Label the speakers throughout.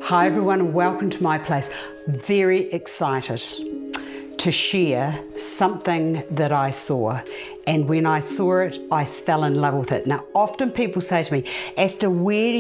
Speaker 1: Hi everyone and welcome to my place. Very excited to share something that I saw, and when I saw it I fell in love with it. Now often people say to me, Astar, where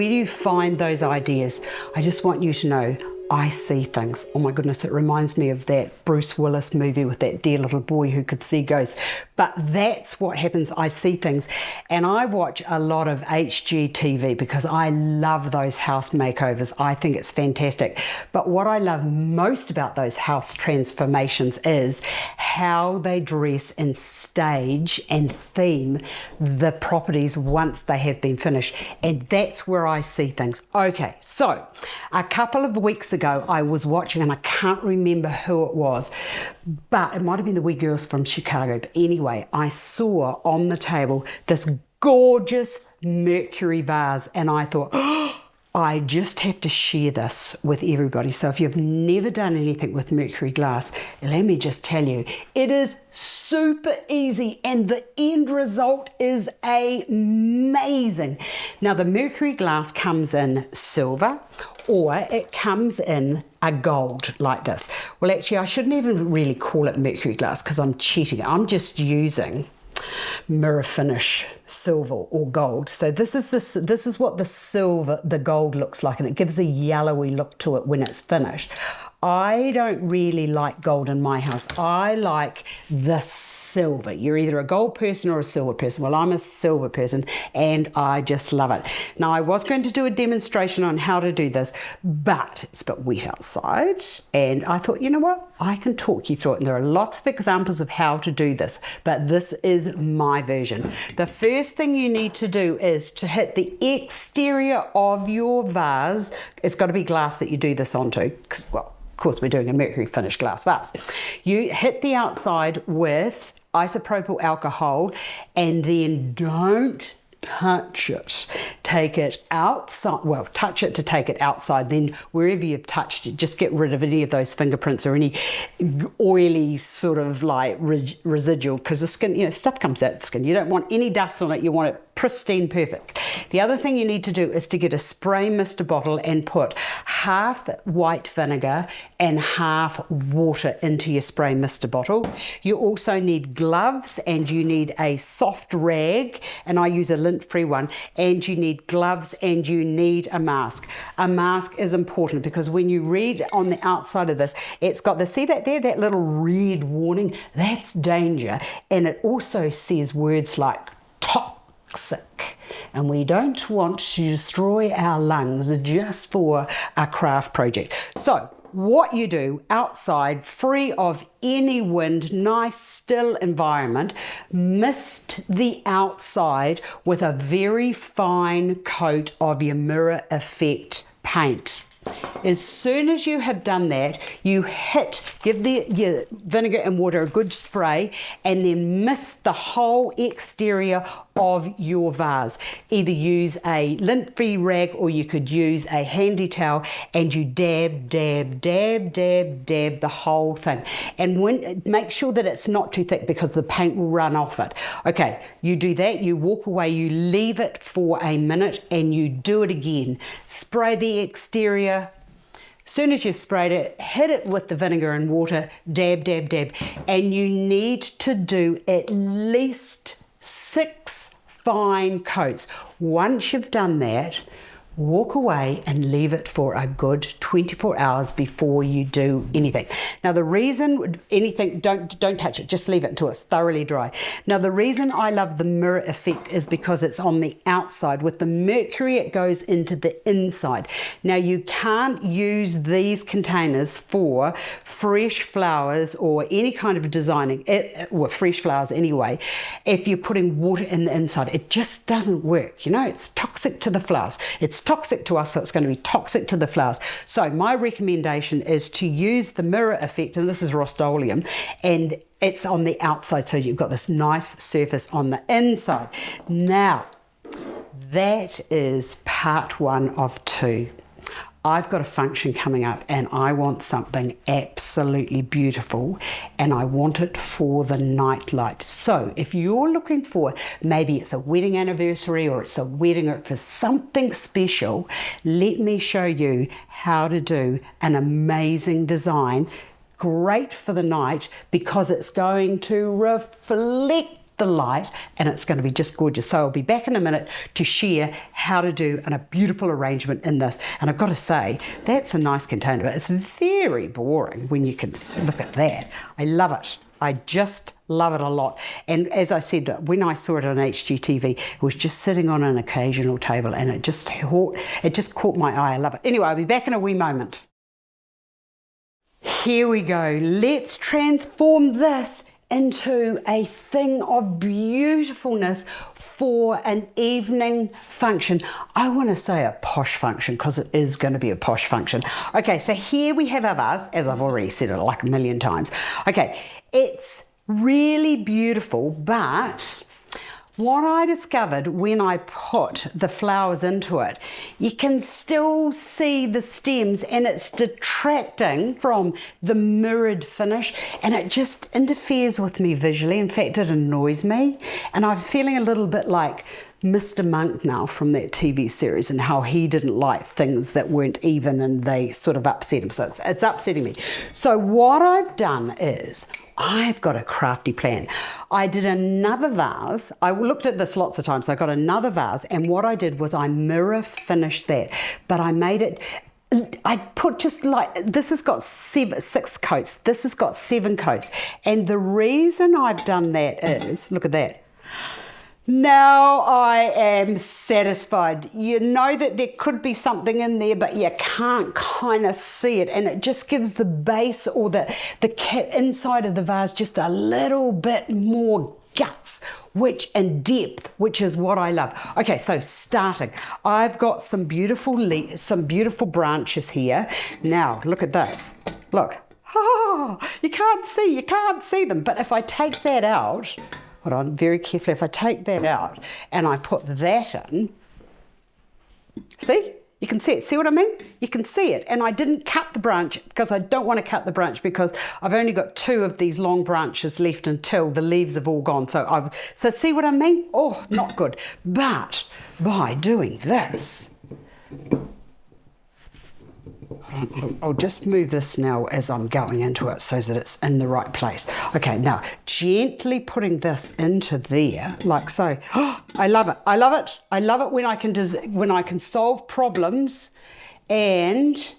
Speaker 1: do you find those ideas? I just want you to know I see things. Oh my goodness, it reminds me of that Bruce Willis movie with that dear little boy who could see ghosts. But that's what happens. I see things, and I watch a lot of HGTV because I love those house makeovers. I think it's fantastic. But what I love most about those house transformations is how they dress and stage and theme the properties once they have been finished. And that's where I see things. Okay, so a couple of weeks ago I was watching, and I can't remember who it was, but it might have been the wee girls from Chicago. But anyway, I saw on the table this gorgeous Mercury vase, and I thought, oh, I just have to share this with everybody. So if you've never done anything with Mercury glass, let me just tell you, it is super easy and the end result is amazing. Now the Mercury glass comes in silver, or it comes in a gold like this. Well, actually, I shouldn't even really call it Mercury glass because I'm cheating. I'm just using mirror finish silver or gold. So this is what the gold looks like, and it gives a yellowy look to it when it's finished. I don't really like gold in my house. I like the silver. You're either a gold person or a silver person. Well, I'm a silver person and I just love it. Now, I was going to do a demonstration on how to do this, but it's a bit wet outside, and I thought, you know what? I can talk you through it, and there are lots of examples of how to do this, but this is my version. The first thing you need to do is to hit the exterior of your vase. It's got to be glass that you do this onto, because, well, of course, we're doing a Mercury finished glass vase. You hit the outside with isopropyl alcohol, and then don't touch it. Take it outside. Well, touch it to take it outside. Then wherever you've touched it, just get rid of any of those fingerprints or any oily sort of like residual, because the skin, you know, stuff comes out of the skin. You don't want any dust on it. You want it pristine, perfect. The other thing you need to do is to get a spray mister bottle and put half white vinegar and half water into your spray mister bottle. You also need gloves, and you need a soft rag, and I use a lint-free one, and you need gloves, and you need a mask. A mask is important because when you read on the outside of this, it's got the, see that there, that little red warning? That's danger. And it also says words like toxic, and we don't want to destroy our lungs just for a craft project. So what you do outside, free of any wind, nice still environment, mist the outside with a very fine coat of your mirror effect paint. As soon as you have done that, you give your vinegar and water a good spray, and then mist the whole exterior of your vase. Either use a lint-free rag, or you could use a handy towel, and you dab, dab, dab, dab, dab the whole thing. And make sure that it's not too thick because the paint will run off it. Okay, you do that, you walk away, you leave it for a minute, and you do it again. Spray the exterior. Soon as you've sprayed it, hit it with the vinegar and water, dab, dab, dab. And you need to do at least 6 fine coats. Once you've done that, walk away and leave it for a good 24 hours before you do anything. Now the reason don't touch it, just leave it until it's thoroughly dry. Now the reason I love the mirror effect is because it's on the outside. With the Mercury, it goes into the inside. Now you can't use these containers for fresh flowers or any kind of designing, well, fresh flowers anyway, if you're putting water in the inside. It just doesn't work. You know, it's toxic to the flowers. It's toxic to us, so it's going to be toxic to the flowers. So my recommendation is to use the mirror effect, and this is Rust-Oleum, and it's on the outside, so you've got this nice surface on the inside. Now, that is part 1 of 2. I've got a function coming up and I want something absolutely beautiful, and I want it for the night light. So if you're looking for, maybe it's a wedding anniversary or it's a wedding or for something special, let me show you how to do an amazing design, great for the night, because it's going to reflect the light and it's going to be just gorgeous. So I'll be back in a minute to share how to do a beautiful arrangement in this. And I've got to say, that's a nice container, but it's very boring when you can look at that. I love it. I just love it a lot. And as I said, when I saw it on HGTV, it was just sitting on an occasional table and it just caught my eye. I love it. Anyway, I'll be back in a wee moment. Here we go. Let's transform this into a thing of beautifulness for an evening function. I want to say a posh function because it is going to be a posh function. Okay, so here we have our vase, as I've already said it like a million times. Okay, it's really beautiful, but what I discovered when I put the flowers into it, you can still see the stems and it's detracting from the mirrored finish, and it just interferes with me visually. In fact, it annoys me, and I'm feeling a little bit like Mr. Monk now from that TV series, and how he didn't like things that weren't even and they sort of upset him. So it's upsetting me. So what I've done is I've got a crafty plan. I did another vase. I looked at this lots of times. I got another vase, and what I did was I mirror finished that, but I made it, I put just like, this has got 6 coats, this has got 7 coats. And the reason I've done that is, look at that. Now I am satisfied. You know that there could be something in there, but you can't kind of see it, and it just gives the base or the inside of the vase just a little bit more guts, and depth, which is what I love. Okay, so starting, I've got some beautiful branches here. Now look at this. Look. Oh, you can't see them. But if I take that out, hold on, very carefully, if I take that out and I put that in, see? You can see it. See what I mean? You can see it. And I didn't cut the branch because I don't want to cut the branch because I've only got 2 of these long branches left until the leaves have all gone. So see what I mean? Oh, not good. But by doing this, I'll just move this now as I'm going into it so that it's in the right place. Okay, now gently putting this into there, like so. Oh, I love it. I love it. I love it when I can solve problems and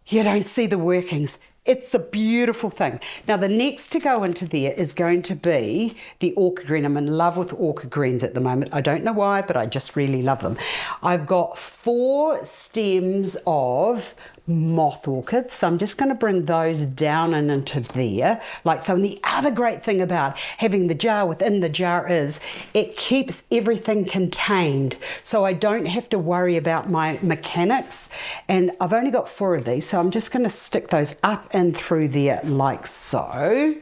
Speaker 1: you don't see the workings. It's a beautiful thing. Now the next to go into there is going to be the orchid green. I'm in love with orchid greens at the moment. I don't know why, but I just really love them. I've got 4 stems of moth orchids, so I'm just going to bring those down and into there like so. And the other great thing about having the jar within the jar is it keeps everything contained, so I don't have to worry about my mechanics. And I've only got 4 of these, so I'm just going to stick those up and through there like so.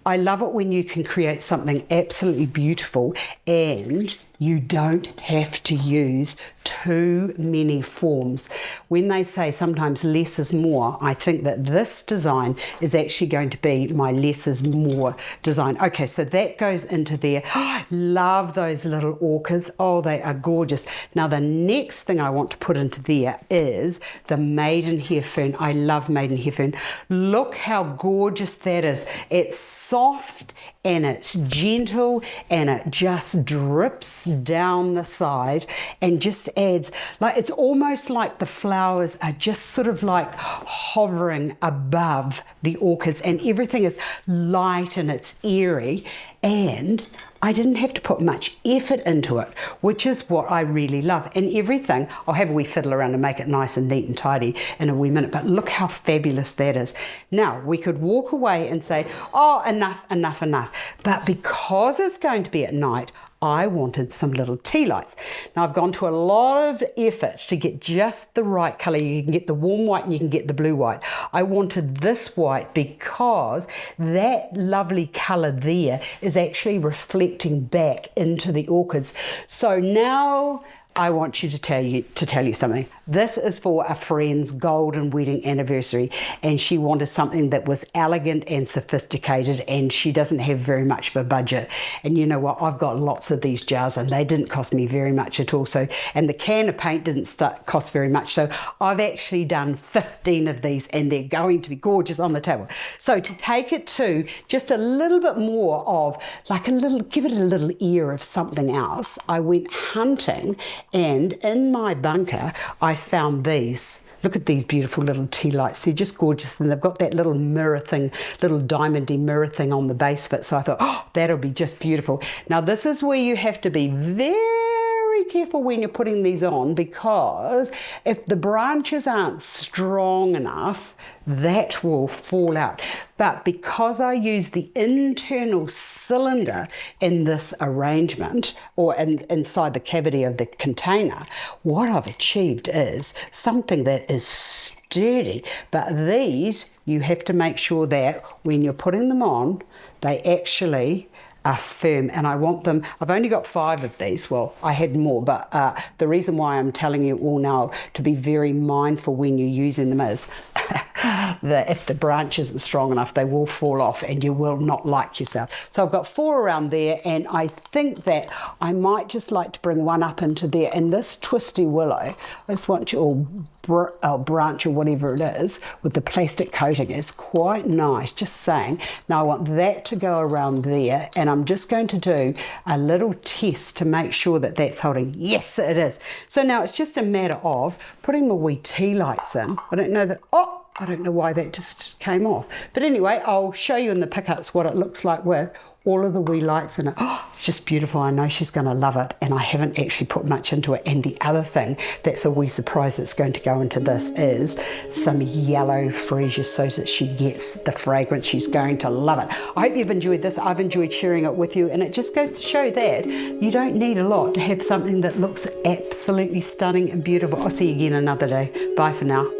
Speaker 1: I love it when you can create something absolutely beautiful and you don't have to use too many forms. When they say sometimes less is more, I think that this design is actually going to be my less is more design. Okay, so that goes into there. Love those little orchids. Oh, they are gorgeous. Now the next thing I want to put into there is the maidenhair fern. I love maidenhair fern. Look how gorgeous that is. It's soft and it's gentle and it just drips down the side and just adds, like, it's almost like the flowers are just sort of like hovering above the orchids and everything is light and it's airy, and I didn't have to put much effort into it, which is what I really love. And everything, I'll have a wee fiddle around and make it nice and neat and tidy in a wee minute, but look how fabulous that is. Now, we could walk away and say, oh, enough, enough, enough. But because it's going to be at night, I wanted some little tea lights. Now I've gone to a lot of effort to get just the right colour. You can get the warm white and you can get the blue white. I wanted this white because that lovely colour there is actually reflecting back into the orchids. So now I want you to tell you something. This is for a friend's golden wedding anniversary, and she wanted something that was elegant and sophisticated, and she doesn't have very much of a budget. And you know what? I've got lots of these jars, and they didn't cost me very much at all. So, and the can of paint didn't cost very much. So I've actually done 15 of these, and they're going to be gorgeous on the table. So to take it to just a little bit more of like give it a little ear of something else, I went hunting, and in my bunker I found these. Look at these beautiful little tea lights. They're just gorgeous, and they've got that little mirror thing, little diamondy mirror thing on the base of it. So I thought, oh, that'll be just beautiful. Now this is where you have to be very careful when you're putting these on, because if the branches aren't strong enough, that will fall out. But because I use the internal cylinder in this arrangement, or inside the cavity of the container, what I've achieved is something that is sturdy. But these, you have to make sure that when you're putting them on, they actually are firm, and I want them. I've only got 5 of these. Well, I had more, but the reason why I'm telling you all now to be very mindful when you're using them is that if the branch isn't strong enough, they will fall off and you will not like yourself. So I've got 4 around there, and I think that I might just like to bring one up into there. And this twisty willow, I just want you all branch or whatever it is with the plastic coating is quite nice, just saying. Now I want that to go around there, and I'm just going to do a little test to make sure that that's holding. Yes, it is. So now it's just a matter of putting my wee tea lights in. I don't know why that just came off, but anyway, I'll show you in the pickups what it looks like with all of the wee lights in it. Oh, it's just beautiful. I know she's going to love it, and I haven't actually put much into it. And the other thing that's a wee surprise that's going to go into this is some yellow freesia, so that she gets the fragrance. She's going to love it. I hope you've enjoyed this. I've enjoyed sharing it with you, and it just goes to show that you don't need a lot to have something that looks absolutely stunning and beautiful. I'll see you again another day. Bye for now.